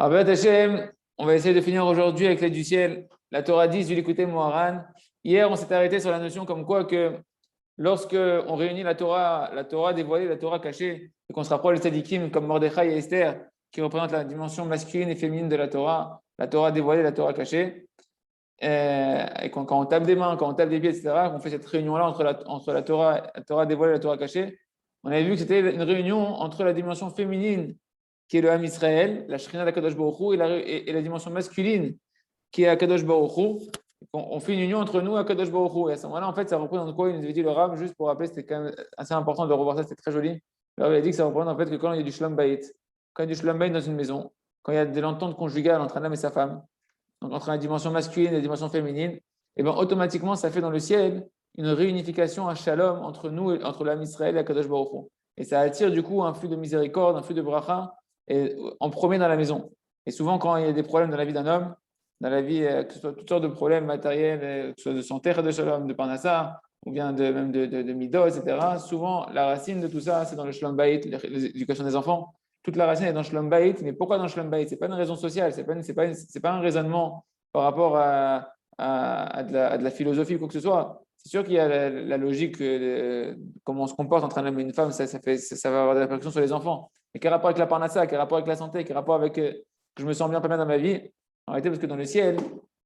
Abed Hashem, on va essayer de finir aujourd'hui avec l'aide du ciel. La Torah 10 du Likutei Moharan. Hier, on s'est arrêté sur la notion comme quoi que lorsque on réunit la Torah dévoilée, la Torah cachée, et qu'on se rapproche des tzadikim comme Mordechai et Esther, qui représentent la dimension masculine et féminine de la Torah dévoilée, la Torah cachée, et quand on tape des mains, quand on tape des pieds, etc., qu'on fait cette réunion-là entre la Torah dévoilée et la Torah cachée, on avait vu que c'était une réunion entre la dimension féminine qui est le Ham Israël, la Shrina d'Akadosh Baruch Hu, et la dimension masculine, qui est Akadosh Baruch Hu. On fait une union entre nous et Akadosh Baruch Hu. Et à ce moment-là, en fait, ça représente quoi? Il nous avait dit le Rav, juste pour rappeler, c'était quand même assez important de revoir ça, c'était très joli. Le Rav a dit que ça représente en fait que quand il y a du Shalom Bayit, quand il y a du Shalom Bayit dans une maison, quand il y a de l'entente conjugale entre un homme et sa femme, donc entre la dimension masculine et la dimension féminine, et bien automatiquement, ça fait dans le ciel une réunification, un shalom entre nous, entre l'âme Israël et Akadosh Baruch Hu. Et ça attire du coup un flux de miséricorde, un flux de bracha, et en premier dans la maison. Et souvent, quand il y a des problèmes dans la vie d'un homme, dans la vie, que ce soit toutes sortes de problèmes matériels, que ce soit de santé, de shalom, de parnassa, ou bien même de mido, etc., souvent, la racine de tout ça, c'est dans le shalom bayit, l'éducation des enfants. Toute la racine est dans le shalom bayit. Mais pourquoi dans le shalom bayit? Ce n'est pas une raison sociale, ce n'est pas un raisonnement par rapport à de la philosophie ou quoi que ce soit. C'est sûr qu'il y a la logique, comment on se comporte entre un homme et une femme, ça va avoir des répercussions sur les enfants. Mais quel rapport avec la parnassa, quel rapport avec la santé, quel rapport avec que je me sens bien, pas bien dans ma vie? En réalité, parce que dans le ciel,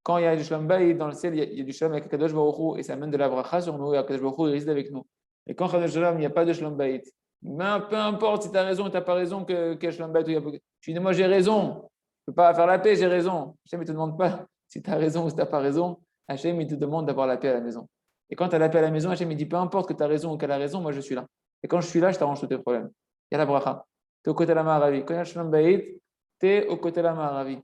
quand il y a du shalom bayit, dans le ciel, il y a du shalom avec Kadosh Baruch Hu, et ça amène de la bracha sur nous, et Kadosh Baruch Hu réside avec nous. Et quand Kadosh Shalom, il n'y a pas de shalom bayit, mais peu importe si tu as raison ou tu n'as pas raison, que shalom bayit, tu dis, moi j'ai raison, je ne peux pas faire la paix, j'ai raison. Hachem ne te demande pas si tu as raison ou si tu n'as pas raison. Hachem, il te demande d'avoir la paix à la maison. Et quand tu as la paix à la maison, Hachem, il dit, peu importe que tu as raison ou qu'elle a raison, moi je suis là. Et quand je suis là, je t'arrange tous tes problèmes. Il y a la bracha. Tu es au côté de la Maharavi. Quand il y a le shalom bayit, tu es au côté de la Maharavi.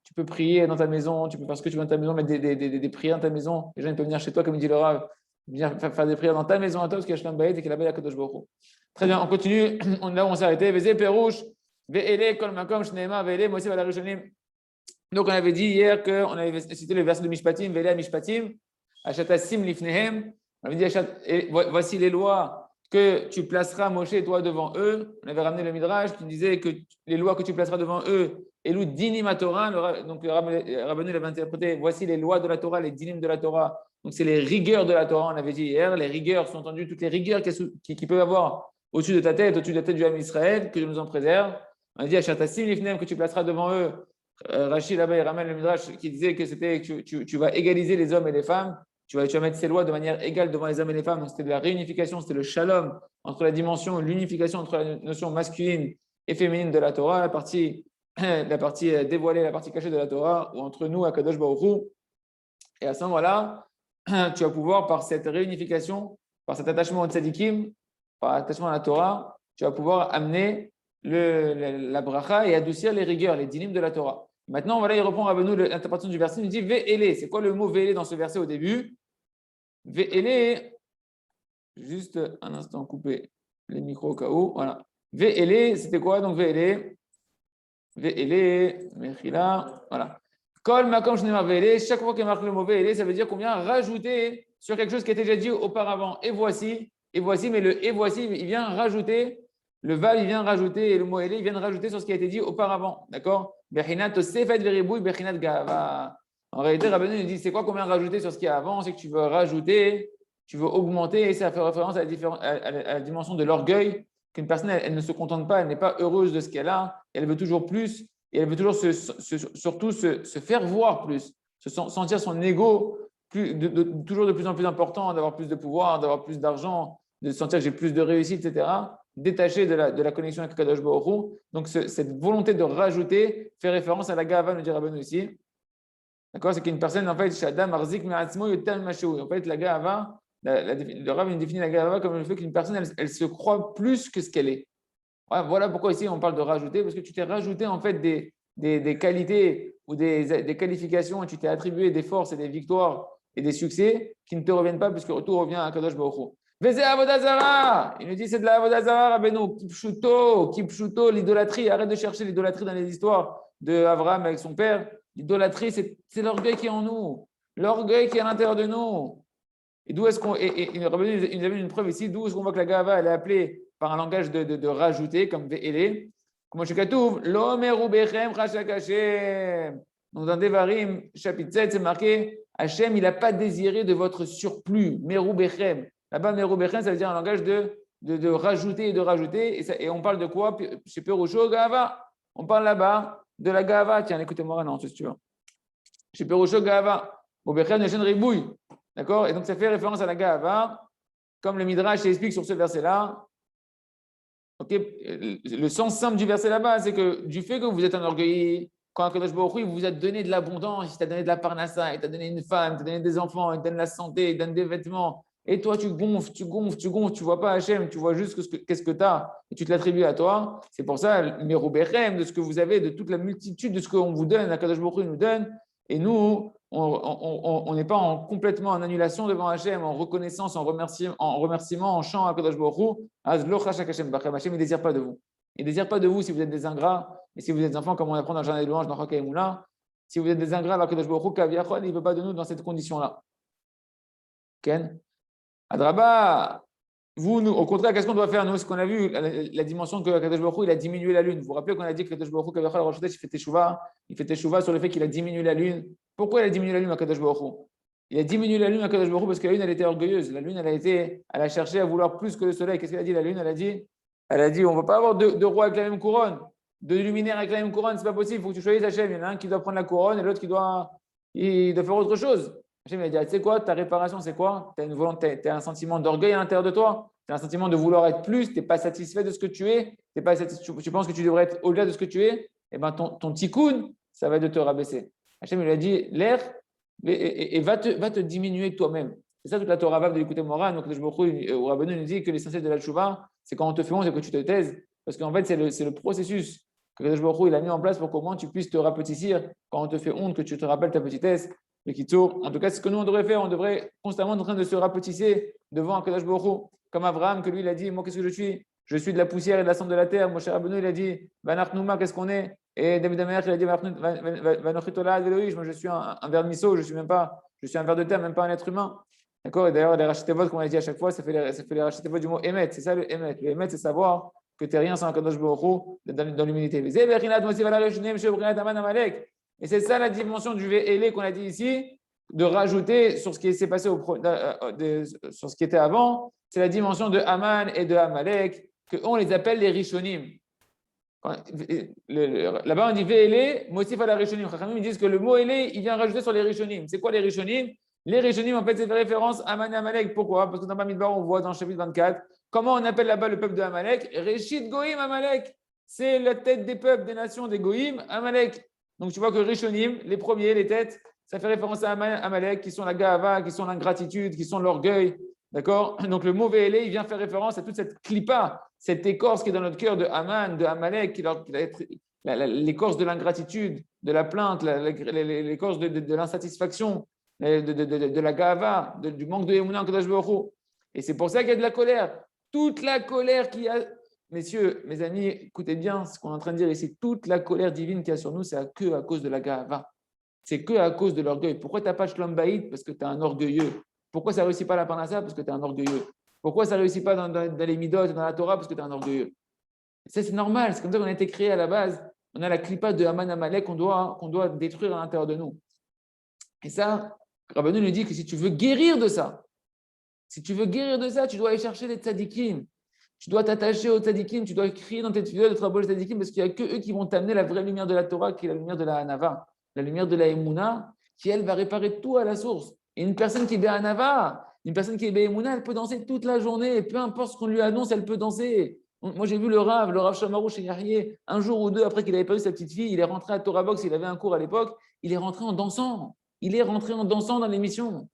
Tu peux prier dans ta maison, tu peux faire ce que tu veux dans ta maison, mettre des prières dans ta maison. Les gens ils peuvent venir chez toi, comme il dit le Rav, venir faire des prières dans ta maison à toi, parce qu'il y a Shalom Bayit et qu'il y a la belle Akadosh Baruch Hu. Très bien, on continue. Là où on s'est arrêté. Vezé Perouche, Ve'ele, Kol Makom, Shneema, Ve'ele, Moshe Vala Rishonim. Donc on avait dit hier qu'on avait cité le verset de Mishpatim, Ve'ele Mishpatim, Achatasim Lifnehem. On avait dit, voici les lois que tu placeras Moshe et toi devant eux. On avait ramené le Midrash qui disait que les lois que tu placeras devant eux, Elou dinim à Torah, donc le Rabbeinu l'avait interprété, voici les lois de la Torah, les dinim de la Torah. Donc c'est les rigueurs de la Torah, on avait dit hier, les rigueurs sont entendues, toutes les rigueurs qui peuvent avoir au-dessus de ta tête, au-dessus de la tête du Ham Israël, que Dieu nous en préserve. On a dit à Shatassim Lifnem que tu placeras devant eux. Rachid là-bas, il ramène le Midrash qui disait que c'était que tu vas égaliser les hommes et les femmes. Tu vas mettre ces lois de manière égale devant les hommes et les femmes. Donc, c'était de la réunification, c'était le shalom entre la dimension, l'unification entre la notion masculine et féminine de la Torah, la partie dévoilée, la partie cachée de la Torah, ou entre nous, à Kadosh Baruch Hu. Et à ce moment-là, tu vas pouvoir, par cette réunification, par cet attachement au tzadikim, par l'attachement à la Torah, tu vas pouvoir amener la bracha et adoucir les rigueurs, les dinim de la Torah. Maintenant, voilà, il reprend Rabbeinu l'interprétation du verset. Il dit Ve'ele. C'est quoi le mot Ve'ele dans ce verset au début? Ve'ele, juste un instant, couper les micros au cas où. Voilà. Ve'ele, c'était quoi donc Ve'ele? Ve'ele, Mechila, voilà. Kol Makom Shnema Ve'ele, chaque fois qu'il marque le mot Ve'ele, ça veut dire qu'on vient rajouter sur quelque chose qui était déjà dit auparavant. Et voici, mais le et voici, il vient rajouter. Le val, il vient rajouter, et le mot il vient rajouter sur ce qui a été dit auparavant. D'accord? Bechinat Tosefet Veribouy, Bechinat Gava. En réalité, Rabbeinu nous dit c'est quoi qu'on vient rajouter sur ce qui est avant? C'est que tu veux rajouter, tu veux augmenter, et ça fait référence à la dimension de l'orgueil, qu'une personne, elle ne se contente pas, elle n'est pas heureuse de ce qu'elle a, elle veut toujours plus, et elle veut toujours surtout se faire voir plus, sentir son ego toujours de plus en plus important, d'avoir plus de pouvoir, d'avoir plus d'argent, de sentir que j'ai plus de réussite, etc., détaché de la connexion avec Kadosh Baruch Hu. Donc, cette volonté de rajouter fait référence à la gava, nous dit Rabbeinu ici. D'accord? C'est qu'une personne, en fait, Shadam Arzik Me'atzmo Yotam Mashu. En fait, la gava, le Rav définit la gava comme le fait qu'une personne, elle se croit plus que ce qu'elle est. Voilà pourquoi ici on parle de rajouter, parce que tu t'es rajouté en fait des qualités ou des qualifications, et tu t'es attribué des forces et des victoires et des succès qui ne te reviennent pas, puisque tout revient à Kadosh Baruch Hu. Vezé Avodazara, il nous dit c'est de la Avodazara, Rabbeinu, Kipshuto, l'idolâtrie. Arrête de chercher l'idolâtrie dans les histoires de Abraham avec son père. L'idolâtrie, c'est l'orgueil qui est en nous, l'orgueil qui est à l'intérieur de nous. Et d'où est-ce qu'on. Rabbeinu, il nous a mis une preuve ici, d'où est-ce qu'on voit que la Gava, elle est appelée par un langage de rajouter, comme Ve'ele. Comment je Katouf, Lo meru bechem chashak Hashem. Donc dans Devarim, chapitre 7, c'est marqué Hashem, il n'a pas désiré de votre surplus. Meru bechem. Là-bas, meru bechem, ça veut dire un langage de rajouter et de rajouter. Et on parle de quoi chez Perusho Gava. On parle là-bas de la Gava. Tiens, écoutez-moi, non, si tu veux. Chez Perusho Gava. Bechem ne ribouille. D'accord? Et donc, ça fait référence à la Gava. Comme le Midrash explique sur ce verset-là. Okay. Le sens simple du verset là-bas, c'est que du fait que vous êtes un orgueilleux, quand Akadosh Baruch Hu, il vous a donné de l'abondance, il t'a donné de la parnassa, il t'a donné une femme, il t'a donné des enfants, il te donne la santé, il te donne des vêtements, et toi tu gonfles, tu vois pas Hachem, tu vois juste qu'est-ce que tu as, et tu te l'attribues à toi. C'est pour ça, le Merubechem, de ce que vous avez, de toute la multitude de ce qu'on vous donne, Akadosh Baruch Hu nous donne, et nous, on n'est pas complètement en annulation devant Hachem, en reconnaissance, en remerciement, en chant à Kadosh Baruch Hu. Hachem ne désire pas de vous. Il ne désire pas de vous si vous êtes des ingrats, et si vous êtes des enfants, comme on apprend dans le Jardin des louanges, dans Chaka et Moula. Si vous êtes des ingrats, alors Kadosh Baruch Hu, Kaviachol, il ne veut pas de nous dans cette condition-là. Ken Adraba, vous, nous, au contraire, qu'est-ce qu'on doit faire, nous, ce qu'on a vu, la dimension que Kadosh Baruch Hu, il a diminué la lune. Vous vous rappelez qu'on a dit que Kadosh Baruch Hu, Kaviachol, Rosh Chodesh, il fait teshuva sur le fait qu'il a diminué la lune. Pourquoi il a diminué la lune à Kadosh Baruch Hu? Il a diminué la lune à Kadosh Baruch Hu parce que la lune, elle était orgueilleuse. La lune, elle a cherché à vouloir plus que le soleil. Qu'est-ce qu'elle a dit, la lune? Elle a dit, on ne va pas avoir deux rois avec la même couronne, deux luminaires avec la même couronne, c'est pas possible. Il faut que tu choisisses Hachem. Il y en a un qui doit prendre la couronne et l'autre qui doit faire autre chose. Hachem, il a dit, tu sais quoi, ta réparation, c'est quoi? Tu as une volonté, tu as un sentiment d'orgueil à l'intérieur de toi. Tu as un sentiment de vouloir être plus. Tu n'es pas satisfait de ce que tu es. Tu penses que tu devrais être au-delà de ce que tu es. Eh ben, ton tikkun, ça va être de te rabaisser. Hachem, il lui a dit, l'air, et va te diminuer toi-même. C'est ça toute la Torah de l'écouter Moran. Donc, au Rabbeinu nous dit que l'essentiel de la Tchouva, c'est quand on te fait honte et que tu te taises. Parce qu'en fait, c'est le processus que le il a mis en place pour qu'au moins tu puisses te rapetissir quand on te fait honte, que tu te rappelles ta petitesse. Le Kitsour, en tout cas, c'est ce que nous on devrait faire. On devrait constamment être en train de se rapetisser devant Akadosh Baruch Hu. Comme Abraham, que lui, il a dit, moi, qu'est-ce que je suis? Je suis de la poussière et de la cendre de la terre. Mon cher Rabbeinu, il a dit, Banachnouma, qu'est-ce qu'on est? Et David Amer, il a dit, moi, je suis un ver de miso, je suis un ver de terre, même pas un être humain. D'accord? Et d'ailleurs, les rachetevot, comme on a dit à chaque fois, ça fait les rachetevot du mot émet. C'est ça le émet. Le émet, c'est savoir que tu n'es rien sans un Kadosh Baruch Hu dans l'humilité. Et c'est ça la dimension du VLE qu'on a dit ici, de rajouter sur ce qui s'est passé sur ce qui était avant. C'est la dimension de Haman et de Amalek, qu'on les appelle les Rishonim. Là-bas, on dit VLE, Mosif à la Rishonim. Ils disent que le mot LE, il vient rajouter sur les Rishonim. C'est quoi les Rishonim? Les Rishonim, en fait, c'est une référence à Haman et Amalek. Pourquoi? Parce que dans Bamidbar, on voit dans le chapitre 24, comment on appelle là-bas le peuple de Amalek? Reshit Goïm Amalek. C'est la tête des peuples, des nations, des Goïm, Amalek. Donc tu vois que Rishonim, les premiers, les têtes, ça fait référence à Amalek, qui sont la Gava, qui sont l'ingratitude, qui sont l'orgueil. D'accord? Donc le mot VLE, il vient faire référence à toute cette clipa, cette écorce qui est dans notre cœur de Haman, de Amalek, l'écorce de l'ingratitude, de la plainte, l'écorce de l'insatisfaction, de la Gava, du manque de Emunah en Kadosh Baruch Hu. Et c'est pour ça qu'il y a de la colère. Toute la colère qu'il y a. Messieurs, mes amis, écoutez bien ce qu'on est en train de dire ici. Toute la colère divine qu'il y a sur nous, c'est que à cause de la Gava. C'est que à cause de l'orgueil. Pourquoi tu n'as pas Shlom Baït? Parce que tu es un orgueilleux. Pourquoi ça ne réussit pas la Parnassa? Parce que tu es un orgueilleux. Pourquoi ça ne réussit pas dans les Midot, dans la Torah? Parce que tu es un orgueilleux. Ça, c'est normal. C'est comme ça qu'on a été créé à la base. On a la clipa de Haman Amalek qu'on doit détruire à l'intérieur de nous. Et ça, Rabbeinu nous dit que si tu veux guérir de ça, tu dois aller chercher les tzadikim. Tu dois t'attacher aux tzadikim, tu dois crier dans tes vidéos de travaux les tzadikim parce qu'il n'y a que eux qui vont t'amener la vraie lumière de la Torah, qui est la lumière de la Hanava, la lumière de la Emouna, qui elle va réparer tout à la source. Et une personne qui est Hanava, une personne qui est Emouna, elle peut danser toute la journée, peu importe ce qu'on lui annonce, elle peut danser. Moi j'ai vu le Rav Shamarou chez Yahye, un jour ou deux après qu'il avait perdu sa petite fille, il est rentré à Torah Box, il avait un cours à l'époque, il est rentré en dansant. Il est rentré en dansant dans l'émission. Je ne sais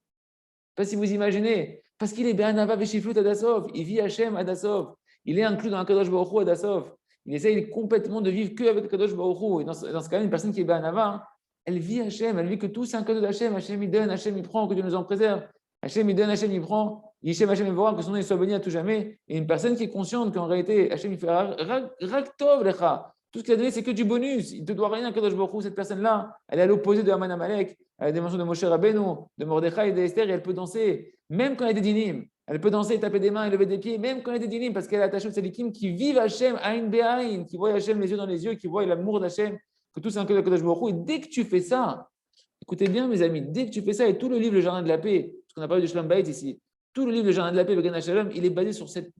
pas si vous imaginez. Parce qu'il est Be'anava Veshiflut Adasov. Il vit Hachem Adasov. Il est inclus dans un Kadosh Baruch Hu Adasov. Il essaye complètement de vivre qu'avec le Kadosh Baruch Hu. Et dans ce cas-là, une personne qui est Be'anava, elle vit Hachem. Elle vit que tout c'est un cadeau d'Hachem. Hachem il donne, Hachem il prend, que Dieu nous en préserve. Hachem il donne, Hachem il prend. Yishem Hachem il voit que son nom soit béni à tout jamais. Et une personne qui est consciente qu'en réalité, Hachem il fait Raktov Lecha. Tout ce qu'il a donné, c'est que du bonus. Il ne te doit rien à Kadosh Baruch Hu. Cette personne-là, elle est à l'opposé de Haman Amalek. Elle a des mentions de Moshe Rabbeinu, de Mordechai et d'Esther, et elle peut danser, même quand il y a des dynimes. Elle peut danser, taper des mains et lever des pieds, même quand elle est des dinim, parce qu'elle est attachée aux tzadikim qui vivent Hachem, Aïn Be'aïn, qui voient Hachem les yeux dans les yeux, qui voient l'amour d'Hachem, que tout c'est un Kodesh Baruch Hu. Et dès que tu fais ça, écoutez bien mes amis, dès que tu fais ça, et tout le livre Le Jardin de la Paix, parce qu'on a parlé de Shalom Bayit ici, tout le livre Le Jardin de la Paix, Began Shalom, il est basé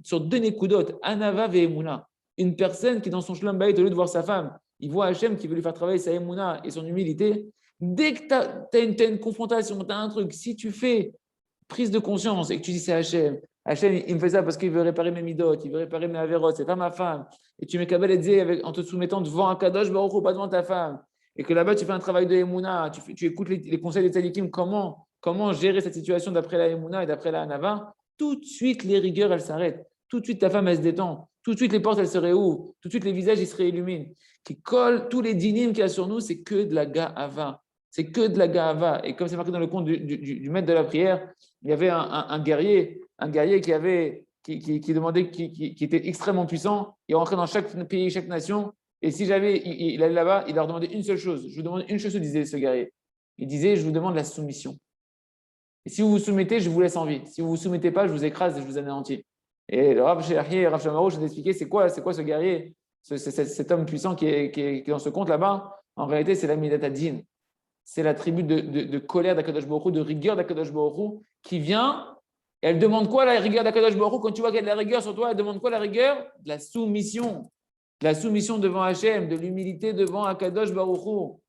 sur deux nekudot, Anava et Emouna. Une personne qui, dans son Shalom Bayit, au lieu de voir sa femme, il voit Hachem qui veut lui faire travailler sa Emouna et son humilité. Dès que tu as une confrontation, tu as un truc, si tu fais prise de conscience et que tu dis c'est Hachem, Hachem, il me fait ça parce qu'il veut réparer mes midot, il veut réparer mes avérotes, c'est pas ma femme, et tu mets Kabel et en te soumettant devant un Kadosh Baruch Hu, pas devant ta femme, et que là-bas tu fais un travail de Emouna, tu écoutes les conseils des tzadikim, comment gérer cette situation d'après la Emouna et d'après la Hanava, tout de suite les rigueurs elles s'arrêtent, tout de suite ta femme elle se détend, tout de suite les portes elles se réouvrent, tout de suite les visages ils se réilluminent, qui collent tous les dinim qu'il y a sur nous, c'est que de la ga'ava. C'est que de la ga'ava. Et comme c'est marqué dans le conte du maître de la prière, il y avait un guerrier qui demandait, qui était extrêmement puissant. Il rentrait dans chaque pays, chaque nation. Et si jamais il allait là-bas, il leur demandait une seule chose. Je vous demande une chose, disait ce guerrier. Il disait, je vous demande la soumission. Et si vous vous soumettez, je vous laisse en vie. Si vous ne vous soumettez pas, je vous écrase et je vous anéantis. Et le Rav Shelachi et Rav Shamaro, je vais t'expliquer c'est quoi ce guerrier, cet homme puissant qui est dans ce conte là-bas. En réalité, c'est la Midat Adin. C'est la tribu de colère d'Akadosh Baruch Hu, de rigueur d'Akadosh Baruch Hu, qui vient. Elle demande quoi la rigueur d'Akadosh Baruch Hu? Quand tu vois qu'il y a de la rigueur sur toi, elle demande quoi la rigueur? De la soumission. De la soumission devant Hachem, de l'humilité devant Akadosh Baruch Hu.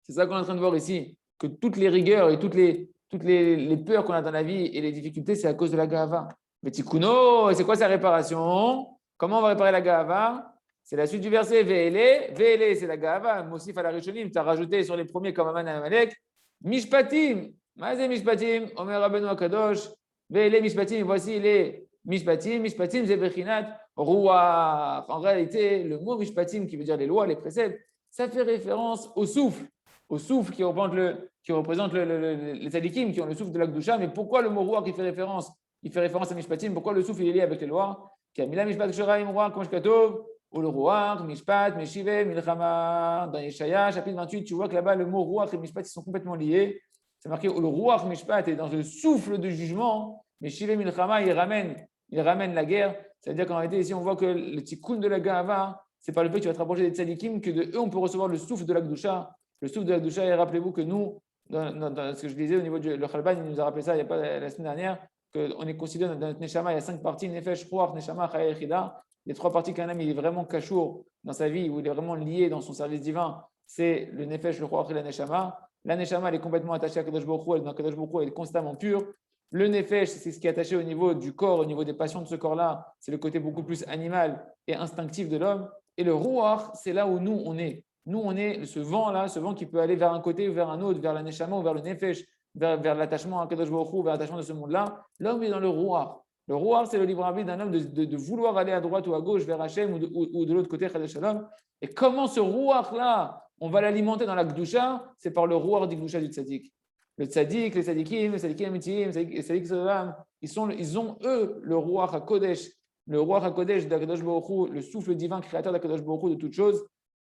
C'est ça qu'on est en train de voir ici. Que toutes les rigueurs et toutes les peurs qu'on a dans la vie et les difficultés, c'est à cause de la Gahava. Mais Tikkuno, c'est quoi sa réparation? Comment on va réparer la Gahava? C'est la suite du verset. Ve'ele, c'est la Gahava. Mosif à la Rishonim, tu as rajouté sur les premiers comme Aman et Amalek. Mishpatim. Mazé Mishpatim. Omer Rabbeinu Akadosh. Ve'ele Mishpatim. Voici les Mishpatim. Mishpatim, c'est Bechinat Ruach. En réalité, le mot Mishpatim, qui veut dire les lois, les préceptes, ça fait référence au souffle. Au souffle qui représente les tzadikim, qui ont le souffle de la Gdusha. Mais pourquoi le mot Ruach qui fait référence? Il fait référence à Mishpatim. Pourquoi le souffle il est lié avec les lois? Kamila Mishpat Sheraim Ruach, comme Shkatov. Ou le Ruach, Mishpat, Meshive, Milchama. Dans Yeshaya, chapitre 28, tu vois que là-bas, le mot Ruach et Mishpat, ils sont complètement liés. C'est marqué, le Ruach, Mishpat est dans le souffle de jugement. Meshive, Milchama, il ramène la guerre. C'est-à-dire qu'en réalité, ici, on voit que le tikkun de la Gahava, c'est par le fait que tu vas te rapprocher des tzadikim que de eux, on peut recevoir le souffle de la Gdusha. Le souffle de la Gdusha, et rappelez-vous que nous, dans ce que je disais au niveau du Chalban, il nous a rappelé ça il n'y a pas la semaine dernière, qu'on est considéré dans notre Neshama, il y a 5 parties, Nefesh, Ruach, Neshama, Chaya et Chida. Les 3 parties qu'un homme il est vraiment kashour dans sa vie, où il est vraiment lié dans son service divin, c'est le Nefesh, le Ruach et la Neshama. La Neshama, elle est complètement attachée à Kadosh Baruch Hu, elle est dans Kadosh Baruch Hu, elle est constamment pure. Le Nefesh, c'est ce qui est attaché au niveau du corps, au niveau des passions de ce corps-là, c'est le côté beaucoup plus animal et instinctif de l'homme. Et le Ruach, c'est là où nous, on est. Nous, on est ce vent-là, ce vent qui peut aller vers un côté ou vers un autre, vers la Neshama ou vers le Nefesh, vers l'attachement à Kadosh Baruch Hu, vers l'attachement de ce monde-là. L'homme est dans le Ruach. Le Ruach, c'est le libre arbitre d'un homme de vouloir aller à droite ou à gauche vers Hachem ou de l'autre côté, Chadal Shalom. Et comment ce Ruach-là, on va l'alimenter dans la Gdusha? C'est par le Ruach du Gdusha du Tzadik. Le Tzadik, les Tzadikim, les Tzadikim Amitim, les Tzadikim Sodom, ils ont eux le Ruach HaKodesh, d'Akadosh Baruch Hu, le souffle divin créateur d'Akadosh Baruch Hu de toutes choses.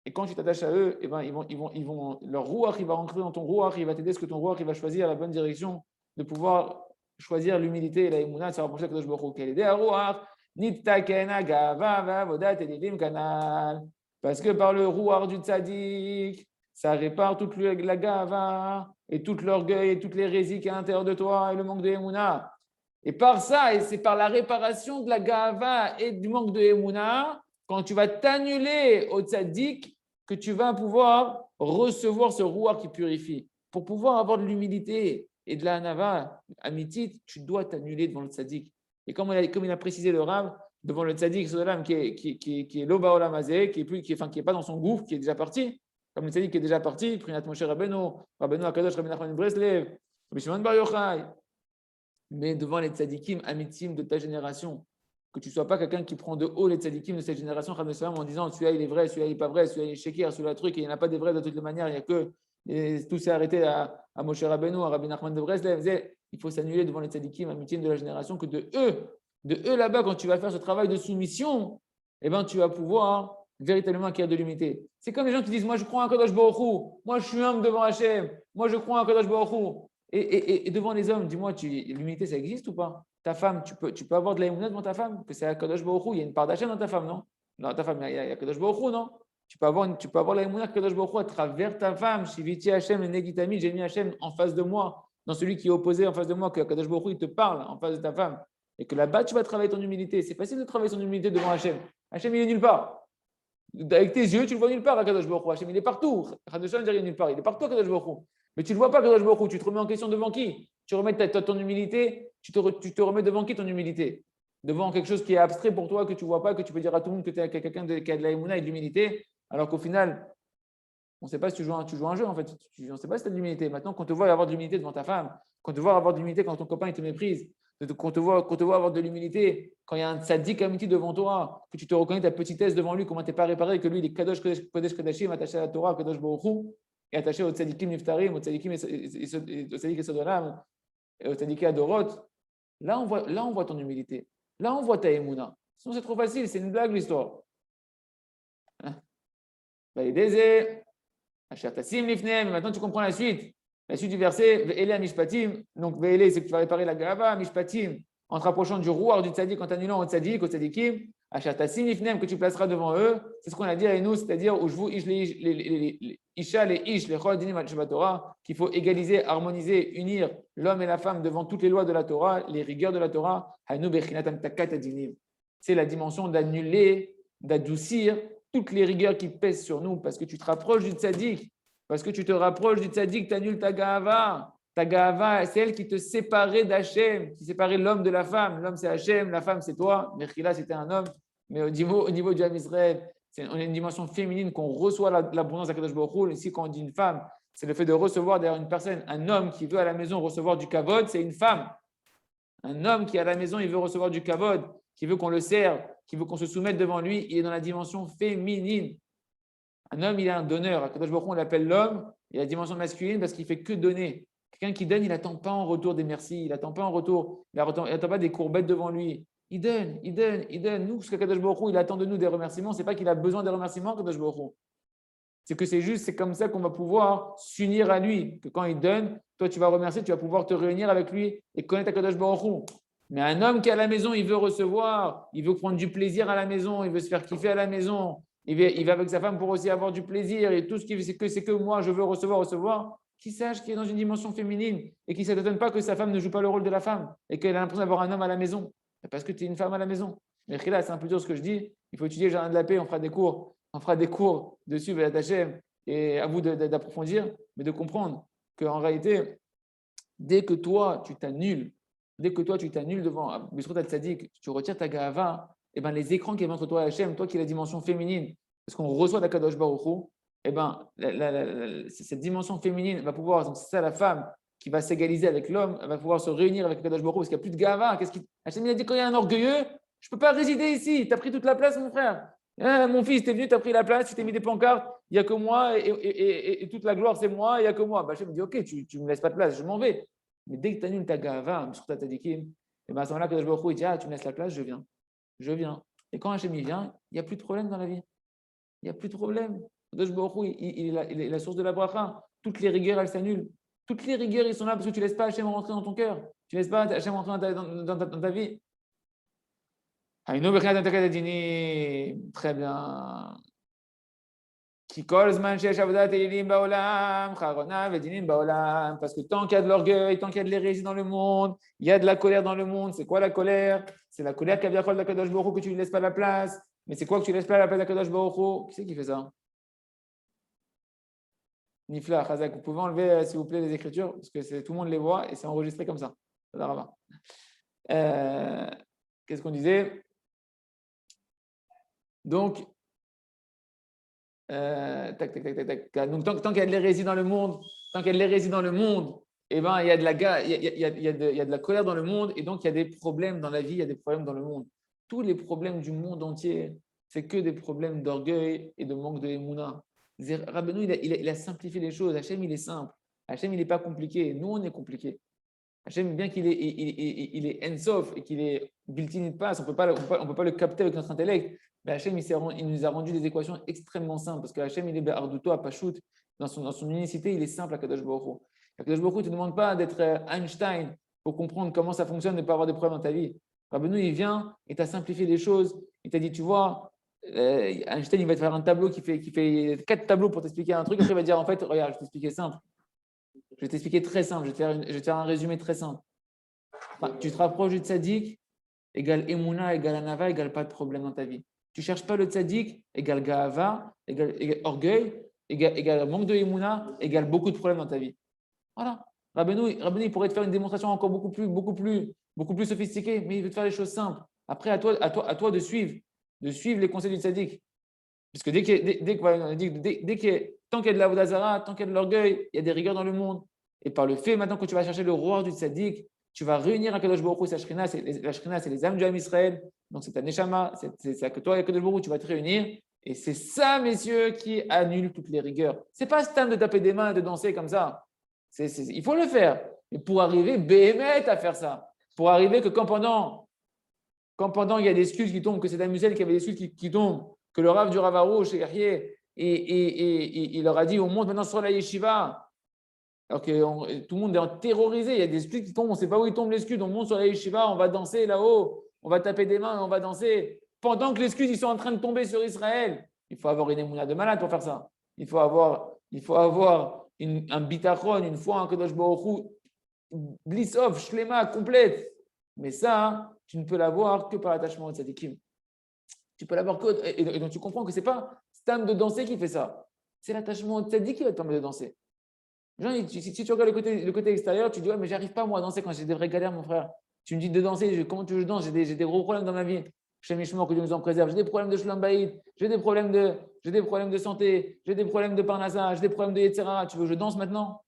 Et quand tu t'attaches à eux, eh ben, leur Ruach, il va rentrer dans ton Ruach, il va t'aider, ce que ton Ruach, il va choisir la bonne direction, de pouvoir choisir l'humilité et la émouna, de se rapprocher de Kadosh Baruch Hu. Quel est le Ruach? Nitakena gava vavodat edilim kanal. Parce que par le Ruach du Tzadik, ça répare toute la gava et tout l'orgueil et toutes les hérésies qui est à l'intérieur de toi et le manque de émouna. Et par ça, et c'est par la réparation de la gava et du manque de émouna, quand tu vas t'annuler au Tzadik, que tu vas pouvoir recevoir ce Ruach qui purifie. Pour pouvoir avoir de l'humilité et de la hanava amitit, tu dois t'annuler devant le tzaddik. Et comme il a précisé le Rav, devant le tzaddik qui est l'Oba Olam Hazeh, qui est pas dans son gouffre, qui est déjà parti, comme le tzaddik qui est déjà parti, Prinat Moshe Rabbeinu Akadosh, Rabbi Nachman Breslev, Rabbi Shimon Bar Yochai. Mais devant les tzaddikim amitim de ta génération, que tu ne sois pas quelqu'un qui prend de haut les tzaddikim de cette génération en disant celui-là il est vrai, celui-là il n'est pas vrai, celui-là il est shekir, celui-là truc, et il n'y en a pas des vrais de toutes les manières, il n'y a que tout s'est arrêté à Moshe Rabbeinu, à Rabbi Nachman de Breslev. Il faut s'annuler devant les tzadikim amitim de la génération, que de eux là-bas, quand tu vas faire ce travail de soumission, eh ben, tu vas pouvoir véritablement acquérir de l'humilité. C'est comme les gens qui disent moi je crois en Kadosh Baruch Hu, moi je suis humble devant Hachem, moi je crois en Kadosh Baruch Hu. Et devant les hommes, dis-moi, l'humilité ça existe ou pas? ta femme, tu peux avoir de l'aïmouna devant ta femme, que c'est Akadosh Baruch Hu, il y a une part d'Hachem dans ta femme, non? Dans ta femme, il y a Akadosh Baruch Hu, non? Tu peux avoir l'aïmouna Akadosh Baruch Hu à travers ta femme. Shiviti Hachem, le Negitami, j'ai mis Hachem en face de moi, dans celui qui est opposé en face de moi, que Akadosh Baruch Hu, il te parle en face de ta femme. Et que là-bas, tu vas travailler ton humilité. C'est facile de travailler son humilité devant Hachem. Hachem, il est nulle part. Avec tes yeux, tu le vois nulle part, Akadosh Baruch Hu. Hachem, il est partout. Hachem, il est nulle part. Il est partout, Akadosh Baruch Hu. Mais tu ne le vois pas, Akadosh Baruch Hu. Tu te remets en question devant qui? Tu remets ton humilité. Tu te remets devant qui ton humilité? Devant quelque chose qui est abstrait pour toi, que tu ne vois pas, que tu peux dire à tout le monde que tu es quelqu'un qui a de l'aïmouna et de l'humilité, alors qu'au final, on ne sait pas si tu joues un jeu, en fait. On ne sait pas si tu as de l'humilité. Maintenant, quand on te voit avoir de l'humilité devant ta femme, quand on te voit avoir de l'humilité quand ton copain il te méprise, quand on te voit avoir de l'humilité, quand il y a un tzaddik amiti devant toi, que tu te reconnais ta petitesse devant lui, comment tu n'es pas réparé, que lui, il est kadosh, kodesh, kodashim, attaché à la Torah, kadosh baruch Hu, et attaché au tzaddikim niftarim, au tzaddikim et tzaddik esodolam, et au tzaddikim adorot. Là, on voit ton humilité. Là, on voit ta émouna. Sinon, c'est trop facile, c'est une blague l'histoire. Maintenant, tu comprends la suite. La suite du verset, Ve'ele Mishpatim. Donc, Ve'ele, c'est que tu vas réparer la Gava, Mishpatim, en te rapprochant du rouar du tzaddik, en t'annulant au tzaddik, au tzaddikim, Ashatasim Ifnem, que tu placeras devant eux. C'est ce qu'on a dit à nous, c'est-à-dire, où je vous, les Isha, les Ish, les Chol, Dinim, Shabbat Torah, qu'il faut égaliser, harmoniser, unir l'homme et la femme devant toutes les lois de la Torah, les rigueurs de la Torah. Hainu Bechinatam Takat Adinim. C'est la dimension d'annuler, d'adoucir toutes les rigueurs qui pèsent sur nous, parce que tu te rapproches du tzaddik. Parce que tu te rapproches du tzaddik, tu annules ta gahava. Ta gahava, c'est elle qui te séparait d'Hachem, qui séparait l'homme de la femme. L'homme, c'est Hachem, la femme, c'est toi. Mechila, c'était un homme. Mais au niveau du Ham Israël, on a une dimension féminine qu'on reçoit l'abondance d'Akadosh Baruch Hu. Ici, quand on dit une femme, c'est le fait de recevoir d'ailleurs une personne, un homme qui veut à la maison recevoir du kavod, c'est une femme. Un homme qui à la maison, il veut recevoir du kavod, qui veut qu'on le serve, qui veut qu'on se soumette devant lui, il est dans la dimension féminine. Un homme, il est un donneur. Akadosh Baruch Hu, on l'appelle l'homme, il a la dimension masculine parce qu'il fait que donner. Quelqu'un qui donne, il n'attend pas en retour des merci, il n'attend pas en retour, il n'attend pas des courbettes devant lui. Il donne, il donne, il donne. Nous, ce qu'Akadosh Baruch Hu, il attend de nous des remerciements, ce n'est pas qu'il a besoin des remerciements, Akadosh Baruch Hu. C'est que c'est juste, c'est comme ça qu'on va pouvoir s'unir à lui. Que quand il donne, toi, tu vas remercier, tu vas pouvoir te réunir avec lui et connaître Akadosh Baruch Hu. Mais un homme qui est à la maison, il veut recevoir, il veut prendre du plaisir à la maison, il veut se faire kiffer à la maison, il va avec sa femme pour aussi avoir du plaisir et tout ce qui c'est que moi, je veux recevoir, qu'il sache qu'il est dans une dimension féminine et qu'il ne s'étonne pas que sa femme ne joue pas le rôle de la femme et qu'elle a l'impression d'avoir un homme à la maison. Parce que tu es une femme à la maison. Mais là, c'est un peu dur ce que je dis. Il faut étudier le jardin de la paix, on fera des cours dessus, Hachem, et à vous d'approfondir, mais de comprendre qu'en réalité, dès que toi, tu t'annules devant Bisrut al-Tzadik, tu retires ta gahava, et ben les écrans qui sont entre toi et Hachem, toi qui es la dimension féminine, parce qu'on reçoit la Kadosh Baruch Hu, et ben cette dimension féminine va pouvoir, donc c'est ça la femme qui va s'égaliser avec l'homme, elle va pouvoir se réunir avec la Kadosh Baruch Hu, parce qu'il n'y a plus de gahava. Hachem il a dit quand il y a un orgueilleux, je ne peux pas résider ici, tu as pris toute la place mon frère. Mon fils, tu es venu, tu as pris la place, tu t'es mis des pancartes, il n'y a que moi et toute la gloire c'est moi, il n'y a que moi. Hachem me dit ok, tu ne me laisses pas de place, je m'en vais. Mais dès que tu annules ta gahava, sur ta tzadikim, et bien à ce moment-là, Kadosh Baruch Hu, il dit tu me laisses la place, je viens. Et quand Hachem il vient, il n'y a plus de problème dans la vie. Il n'y a plus de problème. Kadosh Baruch Hu, il est la source de la bracha. Toutes les rigueurs, elles s'annulent. Toutes les rigueurs, ils sont là parce que tu ne laisses pas Hachem rentrer dans ton cœur. Tu ne laisses pas Hachem rentrer dans ta vie. Très bien. Parce que tant qu'il y a de l'orgueil, tant qu'il y a de l'hérésie dans le monde, il y a de la colère dans le monde. C'est quoi la colère? C'est la colère qu'a de la Kadosh Baruch Hu que tu ne laisses pas la place. Mais c'est quoi que tu ne laisses pas la place de la Kadosh Baruch Hu? Qui c'est qui fait ça? Nifla, Chazak, vous pouvez enlever, s'il vous plaît, les écritures, parce que tout le monde les voit et c'est enregistré comme ça. Qu'est-ce qu'on disait? Donc, donc tant qu'il y a de l'hérésie dans le monde, eh ben, il y a de la colère dans le monde et donc il y a des problèmes dans la vie, il y a des problèmes dans le monde. Tous les problèmes du monde entier, c'est que des problèmes d'orgueil et de manque de émouna. Rabbeinu, il a simplifié les choses. Hachem, il est simple. Hachem, il n'est pas compliqué. Nous, on est compliqué. Hachem, bien qu'il est Ensof et qu'il est built-in pass, on ne peut pas le capter avec notre intellect. Mais Hachem, il nous a rendu des équations extrêmement simples parce que Hachem, il est Be'arduto à Pashut. Dans son unicité, il est simple à Kadosh Baruch Hu. Kadosh Baruch Hu ne te demande pas d'être Einstein pour comprendre comment ça fonctionne et ne pas avoir de problèmes dans ta vie. Rabbeinu, il vient et t'a simplifié les choses. Il t'a dit, tu vois, Einstein, il va te faire un tableau qui fait 4 tableaux pour t'expliquer un truc. Après, il va te dire, en fait, regarde, je vais t'expliquer simple. Je vais t'expliquer très simple. Je vais te faire un résumé très simple. Enfin, tu te rapproches du tzaddik, égale Emouna, égale Anava, égale pas de problème dans ta vie. Tu ne cherches pas le tzaddik, égale Gaava, égale orgueil, égale manque de Emouna, égale beaucoup de problèmes dans ta vie. Voilà. Rabbeinu, il pourrait te faire une démonstration encore beaucoup plus sophistiquée, mais il veut te faire les choses simples. Après, à toi de suivre les conseils du tzaddik. Puisque tant qu'il y a de la vodazara, tant qu'il y a de l'orgueil, il y a des rigueurs dans le monde. Et par le fait, maintenant que tu vas chercher le roi du tzaddik, tu vas réunir Akadosh Baruch Hu, la Shrina, c'est les âmes du Ham Israël. Donc c'est ta neshama, c'est que toi et Akadosh Baruch Hu, tu vas te réunir. Et c'est ça, messieurs, qui annule toutes les rigueurs. C'est pas ce temps de taper des mains et de danser comme ça. Il faut le faire. Et pour arriver, béhémet à faire ça. Pour arriver que quand pendant il y a des scuds qui tombent, que c'est Amusel qui avait des scuds qui tombent, que le Rav du Rav Arouche, et il leur a dit, on monte maintenant sur la yeshiva. Alors que tout le monde est terrorisé. Il y a des scuds qui tombent, on ne sait pas où ils tombent les scuds. On monte sur la yeshiva, on va danser là-haut, on va taper des mains et on va danser. Pendant que les scuds ils sont en train de tomber sur Israël. Il faut avoir une émouna de malade pour faire ça. Il faut avoir un bitachon, une foi en Kadosh Baruch Hu, blissov, shlema, complète. Mais ça, tu ne peux l'avoir que par l'attachement au tzadikim. Tu peux l'avoir que. Et donc tu comprends que ce n'est pas Stam de danser qui fait ça. C'est l'attachement au tzadik qui va te permettre de danser. Genre, si tu regardes le côté extérieur, tu dis ouais, mais j'arrive pas moi à danser quand j'ai des vraies galères, mon frère. Tu me dis de danser, comment tu veux que je danse? J'ai des gros problèmes dans ma vie. Chez Mishmor, que Dieu nous en préserve. J'ai des problèmes de Shalom Bayit, j'ai des problèmes de santé, j'ai des problèmes de Parnassa, j'ai des problèmes de Yetzera. Tu veux que je danse maintenant?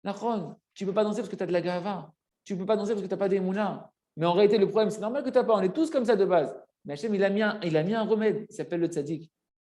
Nachon, tu ne peux pas danser parce que tu as de la gava. Tu ne peux pas danser parce que tu n'as pas d'émouna. Mais en réalité, le problème, c'est normal que tu n'as pas. On est tous comme ça de base. Mais Hachem, il a mis un remède. Il s'appelle le tzaddik.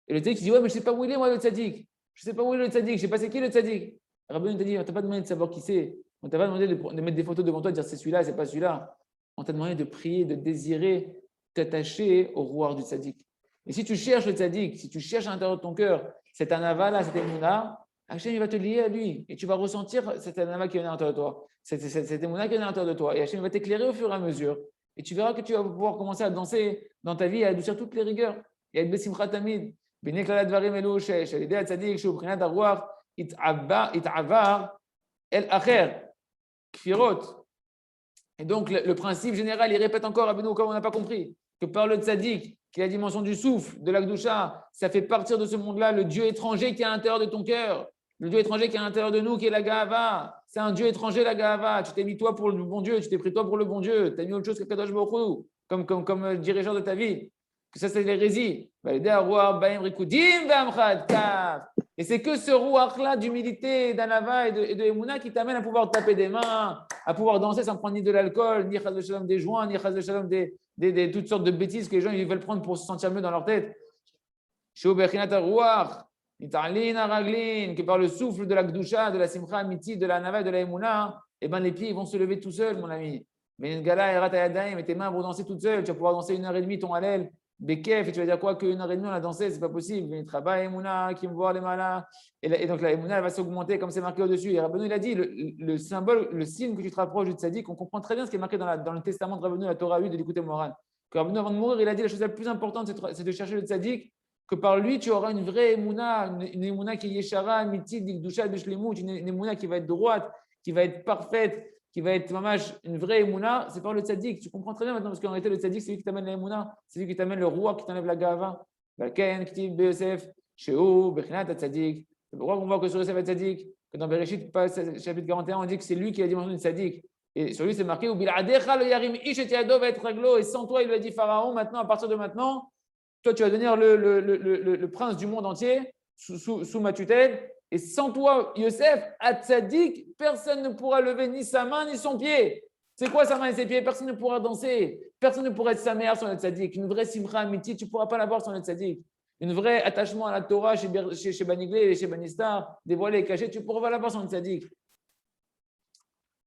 Et le tzaddik, il dit ouais, mais je ne sais pas où il est, moi, le tzaddik. Je ne sais pas où est le tzaddik. Je ne sais pas c'est qui le tzaddik. Rabbi t'a dit, on ne t'a pas demandé de savoir qui c'est. On ne t'a pas demandé de mettre des photos devant toi et de dire c'est celui-là, c'est pas celui-là. On t'a demandé de prier, de désirer t'attacher au roi du tzaddik. Et si tu cherches le tzaddik, si tu cherches à l'intérieur de ton cœur cet anava-là, cet émouna, Hachem il va te lier à lui et tu vas ressentir cet anava qui est à l'intérieur de toi, cet émouna qui est à l'intérieur de toi. Et Hachem va t'éclairer au fur et à mesure. Et tu verras que tu vas pouvoir commencer à danser dans ta vie et à adoucir toutes les rigueurs. Et à être besimcha tamid. Beneklala dvarim elu shesh. Al yedei tzaddik shu b'chinat haruach it'avar el acher kfirot. Et donc, le principe général, il répète encore, Rabbeinu, comme on n'a pas compris, que par le tzaddik, qui est la dimension du souffle, de l'akdoucha, ça fait partir de ce monde-là le Dieu étranger qui est à l'intérieur de ton cœur, le Dieu étranger qui est à l'intérieur de nous, qui est la Gahava. C'est un Dieu étranger, la Gahava. Tu t'es mis toi pour le bon Dieu, tu t'es pris toi pour le bon Dieu, tu as mis autre chose que Kadosh Baruch Hu, comme dirigeant de ta vie. Que ça, c'est l'hérésie. Et c'est que ce rouach-là d'humilité, d'anava et de Emouna qui t'amène à pouvoir taper des mains, à pouvoir danser sans prendre ni de l'alcool, ni chas de shalom des joints, ni chas de shalom toutes sortes de bêtises que les gens ils veulent prendre pour se sentir mieux dans leur tête. Que par le souffle de la Gdusha, de la Simcha Amiti, de la Anava et de la Emouna, eh ben les pieds ils vont se lever tout seuls, mon ami. Mais une gala, et tes mains vont danser toutes seules. Tu vas pouvoir danser 1h30 ton Hallel. Bekef, et tu vas dire quoi? Qu'une heure et demie on a dansé, c'est pas possible. Il travaille Emouna qui me voit les malas. Et donc la Emouna elle va s'augmenter comme c'est marqué au-dessus. Et Rabbeinu il a dit le symbole, le signe que tu te rapproches du tzaddik, on comprend très bien ce qui est marqué dans le testament de Rabbeinu, la Torah 8 de l'écouter Moran. Que Rabbeinu avant de mourir, il a dit la chose la plus importante, c'est de chercher le tzaddik, que par lui tu auras une vraie Emouna, une Emouna qui est Yeshara, Mitzid, Dikdusha, Beshlemut, une Emouna qui va être droite, qui va être parfaite, qui va être mamash, une vraie émouna, c'est par le tzaddik. Tu comprends très bien maintenant, parce qu'en réalité, le tzaddik, c'est lui qui t'amène la émouna, c'est lui qui t'amène le roi, qui t'enlève la gava. Balken, Ktiv, Yosef, Shehu, Bechinat, tzaddik. C'est pourquoi on voit que sur Yosef et tzaddik, que dans Bereshit, chapitre 41, on dit que c'est lui qui a la dimension du tzaddik. Et sur lui, c'est marqué, et sans toi, il lui a dit Pharaon, maintenant, à partir de maintenant, toi, tu vas devenir le prince du monde entier, sous ma tutelle. Et sans toi, Yosef, à tzaddik, personne ne pourra lever ni sa main ni son pied. C'est quoi sa main et ses pieds? Personne ne pourra danser. Personne ne pourra être sa mère sans le tzaddik. Une vraie simcha amiti, tu ne pourras pas l'avoir sans le tzaddik. Une vraie attachement à la Torah chez Baniglé et chez Banistar, dévoilé et caché, tu ne pourras pas l'avoir sans le tzaddik.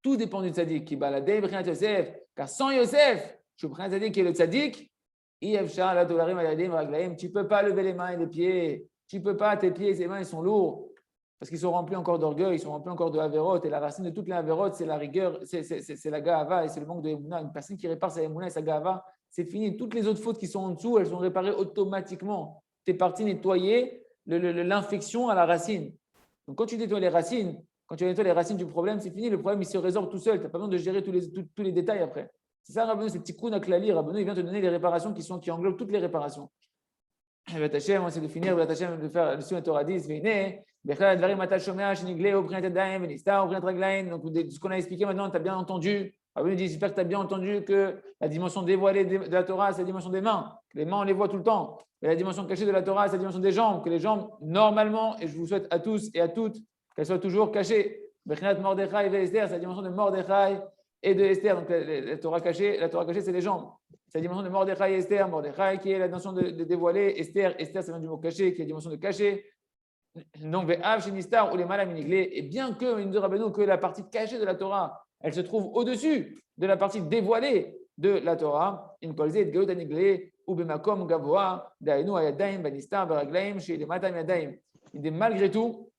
Tout dépend du tzaddik. Qui baladei b'chinat Yosef. Car sans Yosef, je prends un tzaddik qui est le tzaddik, tu ne peux pas lever les mains et les pieds. Tu ne peux pas, tes pieds et tes mains, ils sont lourds. Parce qu'ils sont remplis encore d'orgueil, ils sont remplis encore de Haverot. Et la racine de toutes les Haverot, c'est la rigueur, c'est la Gahava et c'est le manque de Emouna. Une personne qui répare sa Emouna et sa Gahava, c'est fini. Toutes les autres fautes qui sont en dessous, elles sont réparées automatiquement. Tu es parti nettoyer l'infection à la racine. Donc, quand tu nettoies les racines, quand tu nettoies les racines du problème, c'est fini. Le problème, il se résorbe tout seul. Tu n'as pas besoin de gérer tous les détails après. C'est ça, Rabbeinu, c'est Tikkun HaKlali. Rabbeinu, il vient te donner les réparations qui englobent toutes les réparations. Batachem, on essaie de finir, Batachem, de faire le Torah 10, Veine, Bechal, Dvarim, Atashomea, Shenigle, Opriat Adaim, Venista, Opriat Raglaim. Donc, ce qu'on a expliqué maintenant, tu as bien entendu. Rabbeinu dit, j'espère que tu as bien entendu que la dimension dévoilée de la Torah, c'est la dimension des mains. Les mains, on les voit tout le temps. Et la dimension cachée de la Torah, c'est la dimension des jambes. Que les jambes, normalement, et je vous souhaite à tous et à toutes, qu'elles soient toujours cachées. Bechinat Mordechai et Esther, c'est la dimension de Mordechai et de Esther. Donc, la Torah cachée, c'est les jambes. C'est la dimension de Mordechai et Esther. Mordechai qui est la dimension de dévoiler. Esther, ça vient du mot caché, qui est la dimension de cacher. Donc, Ve'av Shenistar ou les Malam Iniglé. Et bien que, il nous dit Rabbeinu, que la partie cachée de la Torah, elle se trouve au-dessus de la partie dévoilée de la Torah. In kolzet Geut Aniglé ou Bemakom Gavoa, Dainu Ayadaim, Banistar, Baraglaim, chez les Matam Yadaim. Il dit malgré tout,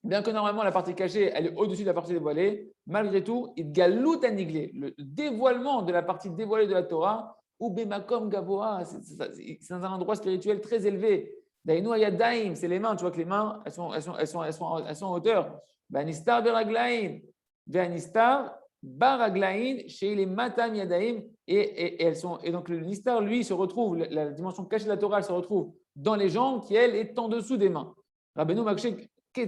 bien que normalement la partie cachée, elle est au-dessus de la partie dévoilée, malgré tout, il galout aniglé, le dévoilement de la partie dévoilée de la Torah, ou bemakom gavoa, c'est dans un endroit spirituel très élevé. Dainu ayadaim, c'est les mains, tu vois que les mains, elles sont en hauteur. Banistar beraglaim, ve'anistar baraglaim, chez les matam yadaim, et donc le nistar, lui, se retrouve, la dimension cachée de la Torah, elle se retrouve dans les jambes, qui elle est en dessous des mains. Rabbeinu Makshek. Je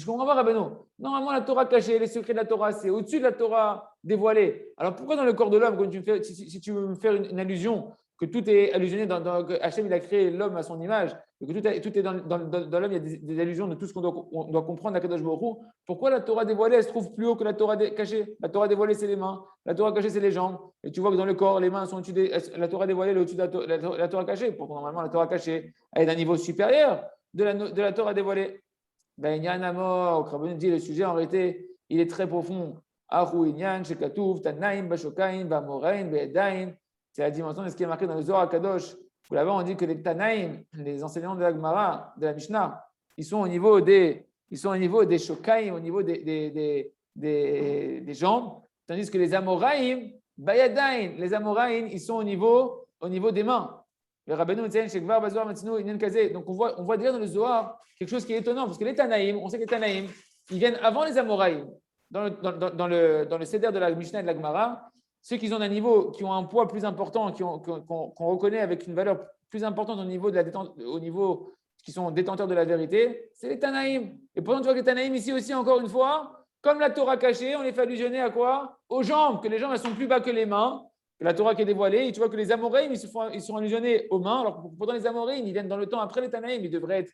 comprends pas, Rabbeinu. Normalement, la Torah cachée, les secrets de la Torah, c'est au-dessus de la Torah dévoilée. Alors pourquoi dans le corps de l'homme, si tu veux me faire une allusion, que tout est allusionné que Hachem il a créé l'homme à son image, et que tout est dans l'homme, il y a des allusions de tout ce qu'on doit comprendre à Kadosh Baruch Hu. Pourquoi la Torah dévoilée, elle se trouve plus haut que la Torah cachée? La Torah dévoilée, c'est les mains, la Torah cachée, c'est les jambes. Et tu vois que dans le corps, les mains sont au-dessus la Torah dévoilée, elle est au-dessus de la Torah cachée. Pourquoi normalement la Torah cachée, elle est d'un niveau supérieur de la Torah dévoilée? Ben, Inyan Amor, Rabbeinu dit, le sujet en réalité, il est très profond. Ahu Inyan, Shekatuv, Tanaim, Bashokaim, Bamoraim, Be'edaim. C'est la dimension de ce qui est marqué dans le Zohar Kadosh. Là-bas, on dit que les Tanaïm, les enseignants de la Gemara, de la Mishnah, ils sont au niveau des Shokaim, au niveau des jambes, tandis que les Amoraïm, Bayadaim, les Amoraïm, ils sont au niveau des mains. Le Rabbeinu Tzayin Shekvar Bazoar Matzino Inyan Kazé. Donc on voit déjà dans le Zohar quelque chose qui est étonnant, parce que les Tanaïm, on sait que les Tanaïm, ils viennent avant les Amoraïm. Dans le Seder de la Mishnah et de la Gemara, ceux qui ont un niveau, qui ont un poids plus important, qu'on reconnaît avec une valeur plus importante au niveau de la détente, au niveau qui sont détenteurs de la vérité, c'est les Tanaïm. Et pourtant, tu vois que les Tanaïm ici aussi, encore une fois, comme la Torah cachée, on les fait allusionner à quoi? Aux jambes, que les jambes elles sont plus bas que les mains, que la Torah qui est dévoilée. Et tu vois que les Amoréim, ils sont allusionnés aux mains, alors pourtant les Amoréim, ils viennent dans le temps après les Tanaïm, ils devraient être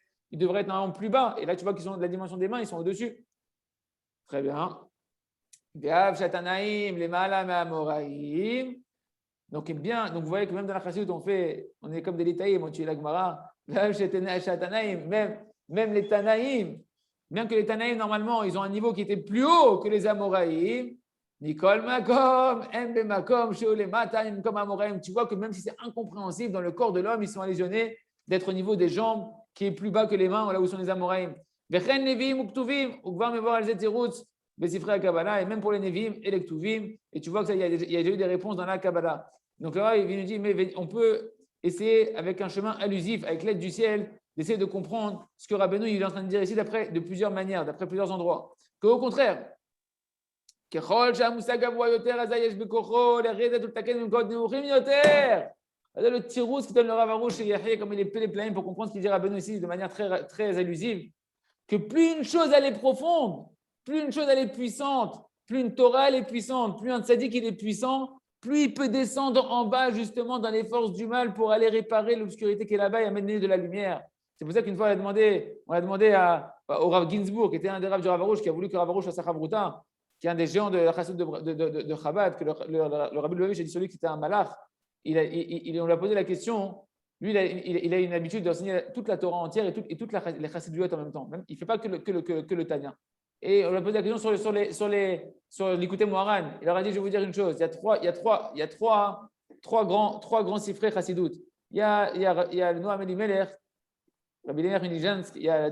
normalement plus bas. Et là, tu vois qu'ils sont de la dimension des mains, ils sont au-dessus. Très bien. Donc, vous voyez que même dans la Chassidut, on est comme des Litaïm, on tue la Gemara. Même les Tanaïm, bien que les Tanaïm, normalement, ils ont un niveau qui était plus haut que les Amoraïm. Nicole Makom, Mbe Makom, Sheole Mataim, comme Amoraïm. Tu vois que même si c'est incompréhensible, dans le corps de l'homme, ils sont allusionnés d'être au niveau des jambes qui est plus bas que les mains, là où sont les Amoraïm. Vechen Nevim, Uktuvim, Ukvar Mevor Al-Zetirutz. Et même pour les Nevim et les Ktuvim, et tu vois qu'il y a déjà eu des réponses dans la Kabbalah. Donc là, il nous dit, mais on peut essayer avec un chemin allusif, avec l'aide du ciel, d'essayer de comprendre ce que Rabbeinu il est en train de dire ici de plusieurs manières, d'après plusieurs endroits. Qu'au contraire, le tirous qui donne le Ravarouche et Yahya, comme il est plein pour comprendre ce qu'il dit Rabbeinu ici de manière très, très allusive, que plus une chose elle est profonde, plus une chose elle est puissante, plus une Torah elle est puissante, plus un tzaddik il est puissant, plus il peut descendre en bas justement dans les forces du mal pour aller réparer l'obscurité qui est là-bas et amener de la lumière. C'est pour ça qu'une fois on a demandé au Rav Ginsburg, qui était un des Rav du Ravarouche, qui a voulu que Ravarouche fasse sa Chavruta, qui est un des géants de la Chassidut de Chabad, que le Rabbi Lubavitch a dit celui qui était un malach. On lui a posé la question. Lui, il a une habitude d'enseigner toute la Torah entière et toutes les Chassidut en même temps. Même, il ne fait pas que le Tanya. Et on lui a posé la question sur l'écouter Moharan. Il leur a dit, je vais vous dire une chose, il y a trois grands sifrei chassidut. il y a le Noam Elimelech, Rabbi Elimelech Minijansk, il y a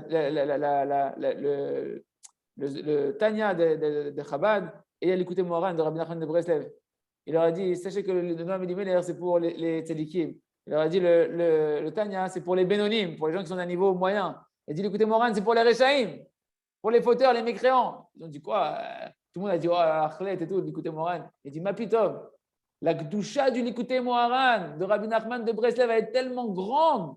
le Tanya de Chabad et il y a l'écouté Moharan de Rabbi Nachman de Breslev. Il leur a dit, sachez que le Noam Elimelech, c'est pour les tzadikim. Il leur a dit, le Tanya, c'est pour les Bénonim, pour les gens qui sont d'un niveau moyen. Il a dit, l'écouté Moharan, c'est pour les Rechaim, pour les fauteurs, les mécréants. Ils ont dit quoi? Tout le monde a dit, oh, Achlet et tout, l'écouté Moharan. Il dit, ma pitov, la Gdusha du l'écouté Moharan de Rabbi Nachman de Breslev est tellement grande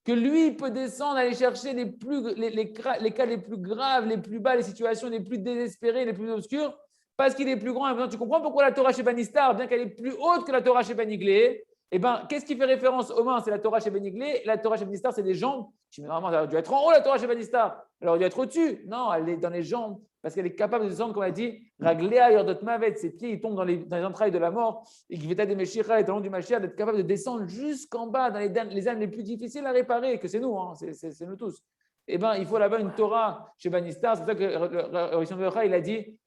que lui peut descendre, aller chercher les cas les plus graves, les plus bas, les situations les plus désespérées, les plus obscures, parce qu'il est plus grand. Et maintenant, tu comprends pourquoi la Torah chez Banistar, bien qu'elle est plus haute que la Torah chez Baniglé, eh ben, qu'est-ce qui fait référence aux mains? C'est la Torah chez Baniglé, et la Torah chez Banistar, c'est des jambes. Tu dis, normalement, elle a dû être en haut, la Torah chez Banistar. Elle aurait dû être au-dessus. Non, elle est dans les jambes, parce qu'elle est capable de descendre, comme elle a dit, Ragléa Yordot Mavet, ses pieds, ils tombent dans les entrailles de la mort, et qui fait des Meshira, et talons du Mashiach, d'être capable de descendre jusqu'en bas, dans les âmes les plus difficiles à réparer, que c'est nous, hein, c'est nous tous. Eh bien, il faut là-bas une Torah chez Banistar. C'est pour ça que le il a dit,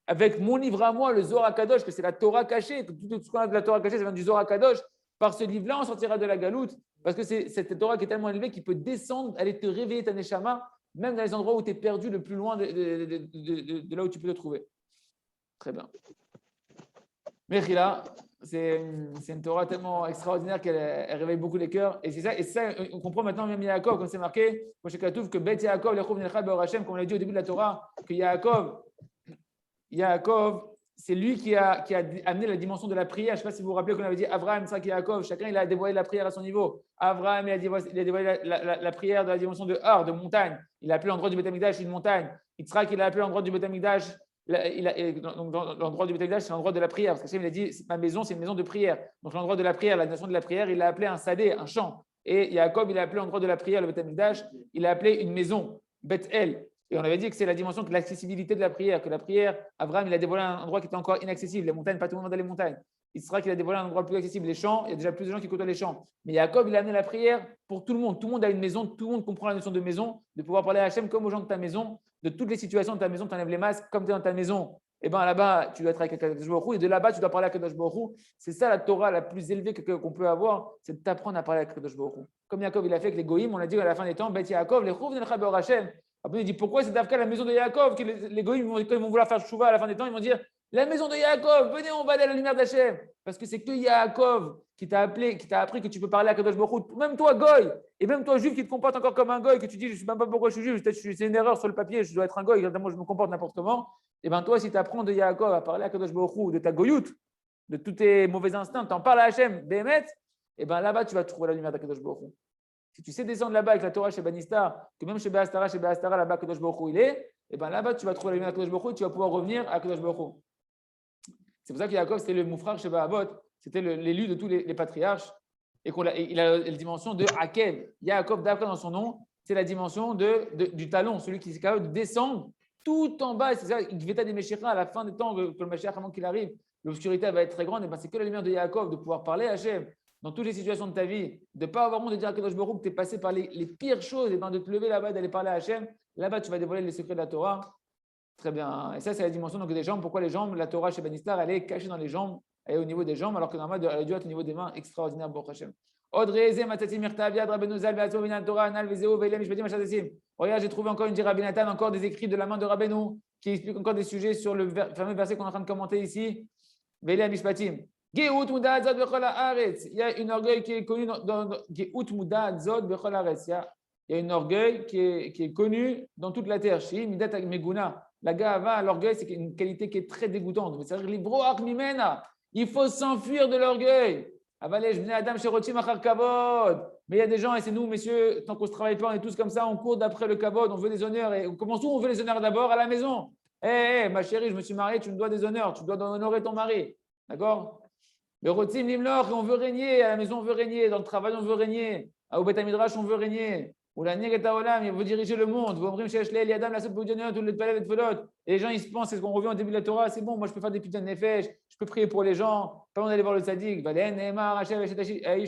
avec mon livre à moi, le Zohar Kadosh, que c'est la Torah cachée, que tout ce qu'on a de la Torah cachée, ça vient du Zohar Kadosh. Par ce livre-là, on sortira de la galoute, parce que c'est cette Torah qui est tellement élevée qu'il peut descendre, aller te réveiller ta neshama, même dans les endroits où tu es perdu le plus loin de là où tu peux te trouver. Très bien. Mechila, c'est une Torah tellement extraordinaire qu'elle réveille beaucoup les cœurs. Et c'est ça, on comprend maintenant même Yaakov, comme c'est marqué, que Bet Yaakov, comme on l'a dit au début de la Torah, que Yaakov, c'est lui qui a amené la dimension de la prière. Je ne sais pas si vous vous rappelez qu'on avait dit Abraham, Isaac et Yaakov, chacun il a dévoilé la prière à son niveau. Abraham, il a dévoilé la prière de la dimension de Har, de montagne. Il a appelé l'endroit du Beth Amikdash une montagne. Yitzhak, il a appelé l'endroit du Beth Amikdash. L'endroit du Beth Amikdash, c'est l'endroit de la prière. Parce que Hachem, il a dit ma maison, c'est une maison de prière. Donc l'endroit de la prière, la notion de la prière, il a appelé un sadé, un champ. Et Yaakov, il a appelé l'endroit de la prière, le Beth Amikdash, il a appelé une maison, Beth El. Et on avait dit que c'est la dimension de l'accessibilité de la prière, que la prière, Abraham, il a dévoilé un endroit qui était encore inaccessible. Les montagnes, pas tout le monde a les montagnes. Israël, il a dévoilé un endroit plus accessible. Les champs, il y a déjà plus de gens qui côtoient les champs. Mais Jacob, il a amené la prière pour tout le monde. Tout le monde a une maison, tout le monde comprend la notion de maison, de pouvoir parler à Hachem comme aux gens de ta maison, de toutes les situations de ta maison, tu enlèves les masques, comme tu es dans ta maison. Et bien là-bas, tu dois être avec Akadosh Baruch Hu, et de là-bas, tu dois parler à Akadosh Baruch Hu. C'est ça la Torah la plus élevée qu'on peut avoir, c'est de t'apprendre à parler à Akadosh Baruch Hu. Comme Jacob, il a fait avec les Goïm, on a dit à la fin des temps, Bet Yaakov, les Chouv Nelcha Be'or Hashem. Après, il dit pourquoi c'est d'Afka la maison de Yaakov que les Goïm, quand ils vont vouloir faire Chouva à la fin des temps, ils vont dire la maison de Yaakov, venez, on va aller à la lumière d'Hachem. Parce que c'est que Yaakov qui t'a appris que tu peux parler à Kadosh Baruch Hu. Même toi, Goy, et même toi, juif, qui te comporte encore comme un Goy, que tu dis je ne sais même pas pourquoi je suis juif, c'est une erreur sur le papier, je dois être un Goy, moi je me comporte n'importe comment. Et bien toi, si tu apprends de Yaakov à parler à Kadosh Baruch Hu, de ta Goyout, de tous tes mauvais instincts, tu en parles à Hachem, Bémet, et bien là-bas, tu vas trouver la lumière de Kadosh Baruch Hu. Si tu sais descendre là-bas avec la Torah chez Banistar, que même chez Béastara, là-bas, Kadosh Baruch Hu, il est, et bien là-bas, tu vas trouver la lumière de Kadosh Baruch Hu et tu vas pouvoir revenir à Kadosh Baruch Hu. C'est pour ça que Yaakov, c'était le moufrar chez Bahabot, c'était l'élu de tous les patriarches, et il a la dimension de Akev. Yaakov, d'après dans son nom, c'est la dimension du talon, celui qui est capable de descendre tout en bas. C'est ça, il va des Meshira à la fin des temps, que le Mashiach, avant qu'il arrive, l'obscurité va être très grande, et ben c'est que la lumière de Yaakov, de pouvoir parler à Hachem dans toutes les situations de ta vie, de ne pas avoir honte de dire à Kadosh Baruch Hu que tu es passé par les pires choses, et ben de te lever là-bas, d'aller parler à Hachem, là-bas tu vas dévoiler les secrets de la Torah. Très bien. Et ça, c'est la dimension donc, des jambes. Pourquoi les jambes? La Torah chez Banistar, elle est cachée dans les jambes, elle est au niveau des jambes, alors que normalement, elle a dû être au niveau des mains. Extraordinaire, Baruch Hashem. Regarde, j'ai trouvé encore une Rabinatan, encore des écrits de la main de Rabbeinu, qui expliquent encore des sujets sur le fameux verset qu'on est en train de commenter ici. Il y a une orgueil qui est connu il y a une orgueil qui est connu dans toute la terre. La gava, l'orgueil, c'est une qualité qui est très dégoûtante. Il faut s'enfuir de l'orgueil. Mais il y a des gens, et c'est nous, messieurs, tant qu'on ne se travaille pas, on est tous comme ça, on court d'après le kavod, on veut des honneurs. Et on commence où? On veut les honneurs d'abord à la maison. Ma chérie, je me suis mariée, tu me dois des honneurs, tu dois honorer ton mari. D'accord? Le rotim limlor, on veut régner, à la maison on veut régner, dans le travail on veut régner, au Beth Midrash on veut régner. Ou la Negeta Olam, il veut diriger le monde. Et les gens, ils se pensent, c'est ce qu'on revient au début de la Torah, c'est bon, moi je peux faire des putains de nefesh, je peux prier pour les gens, pas besoin d'aller voir le tzaddik. Et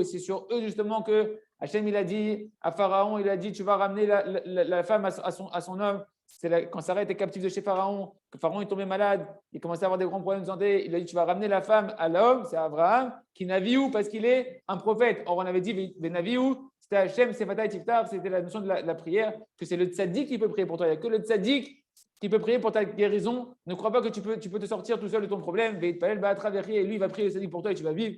c'est sur eux justement que Hachem, il a dit à Pharaon, il a dit, tu vas ramener la femme à son homme, Quand Sarah était captive de chez Pharaon, que Pharaon est tombé malade, il commençait à avoir des grands problèmes de santé. Il a dit tu vas ramener la femme à l'homme, c'est Abraham, qui Naviou parce qu'il est un prophète. Or, on avait dit Naviou, c'était Hachem, Sefata et Tiftar, c'était la notion de la prière, que c'est le tzaddik qui peut prier pour toi. Il n'y a que le tzaddik qui peut prier pour ta guérison. Ne crois pas que tu peux te sortir tout seul de ton problème. Et lui, il va prier le tzaddik pour toi et tu vas vivre.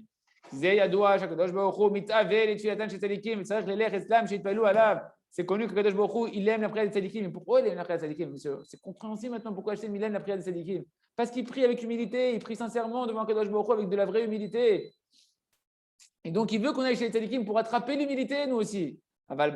C'est connu que Kadosh Baruch Hu, il aime la prière des tzadikim. Mais pourquoi il aime la prière des tzadikim? C'est compréhensible maintenant pourquoi Hachem il aime la prière des tzadikim. Parce qu'il prie avec humilité, il prie sincèrement devant Kadosh Baruch Hu avec de la vraie humilité. Et donc il veut qu'on aille chez les tzadikim pour attraper l'humilité, nous aussi. Les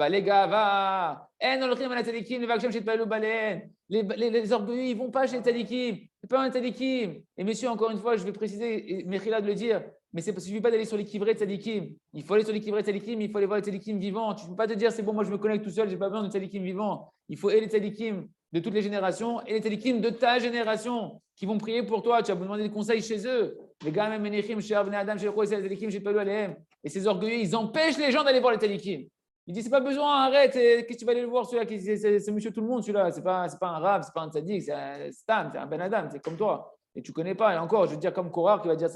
orgueilleux, ils ne vont pas chez les tzadikim. C'est pas un tzadikim. Et messieurs, encore une fois, je vais préciser, Mechila de le dire, mais c'est parce qu'il ne suffit pas d'aller sur les kivrés de tzadikim. Il faut aller sur les kivrés de tzadikim, il faut aller voir les tzadikim vivants. Tu ne peux pas te dire, c'est bon, moi je me connecte tout seul, je n'ai pas besoin de tzadikim vivants. Il faut et les tzadikim de toutes les générations et les tzadikim de ta génération qui vont prier pour toi. Tu vas vous demander des conseils chez eux. Les gars, même Menechim, Cher, Bnei Adam, Cher, les tzadikim, j'ai pas lu Alehem. Et ces orgueilleux, ils empêchent les gens d'aller voir les tzadikim. Ils disent, c'est pas besoin, arrête, qu'est-ce que tu vas aller le voir, celui-là, c'est monsieur tout le monde, celui-là, c'est pas un rab, c'est pas un tzadik, c'est un stam, c'est un ben adam, c'est comme toi. Et tu connais pas, et encore, je veux dire comme Korah qui va dire,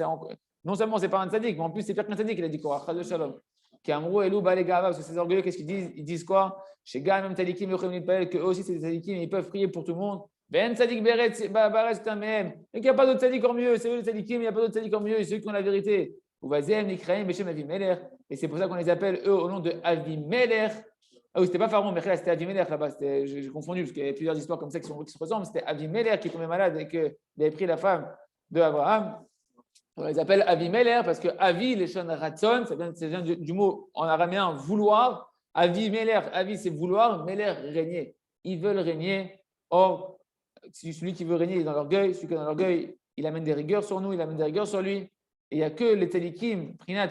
non seulement c'est pas un tzadik, mais en plus c'est pire qu'un tzadik, il a dit Korah, Chad Shalom. Qui Amrou, Elou, Balé Gava, parce que ces orgueilleux, qu'est-ce qu'ils disent? Ils disent quoi? Chez Gam, même tzadikim, que eux aussi c'est des tzadikim, ils peuvent prier pour tout le monde. Ben tzadik beret, baret, c'est un même. Et qu'il n'y a pas d'autre tzadik en mieux, c'est eux les tzadikim, il n'y a pas d'autre tzadik en mieux, c'est ceux qui ont la vérité. Et c'est pour ça qu'on les appelle, eux, au nom de Avimelech. Ah oui, c'était pas Pharaon, mais c'était Avimelech là-bas. J'ai confondu parce qu'il y avait plusieurs histoires comme ça qui se ressemblent. C'était Avimelech qui tombait malade et qu'il avait pris la femme de Abraham. On les appelle Avimelech parce que Avi, les chants Ratson, ça vient du mot en araméen vouloir. Avimelech, Avi, c'est vouloir, Melech, régner. Ils veulent régner. Or, celui qui veut régner est dans l'orgueil. Celui qui est dans l'orgueil, il amène des rigueurs sur nous, il amène des rigueurs sur lui. Et il n'y a que les tzadikim, Prinat,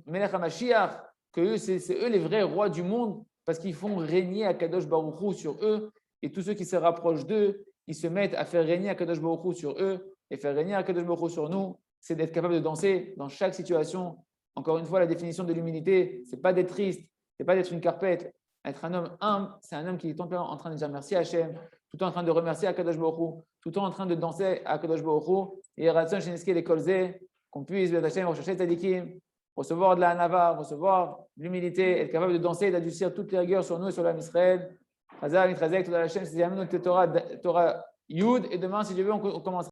Melech HaMashiach, que c'est eux les vrais rois du monde, parce qu'ils font régner Akadosh Baruch Hu sur eux, et tous ceux qui se rapprochent d'eux, ils se mettent à faire régner Akadosh Baruch Hu sur eux, et faire régner Akadosh Baruch Hu sur nous, c'est d'être capable de danser dans chaque situation. Encore une fois, la définition de l'humilité, c'est pas d'être triste, c'est pas d'être une carpette. Être un homme humble, c'est un homme qui est tout le temps en train de dire merci à Hachem, tout le temps en train de remercier Akadosh Baruch Hu, tout le temps en train de danser à Akadosh Baruch Hu, et Ratson Sheneske les Kolze, qu'on puisse, Hachem, rechercher Tzadikim, recevoir de la hanava, recevoir de l'humilité, être capable de danser et d'adoucir toutes les rigueurs sur nous et sur l'âme Israël. Hazar, Mitrazek, Toda Hachem, c'est Torah Yud, et demain, si Dieu veut, on commencera.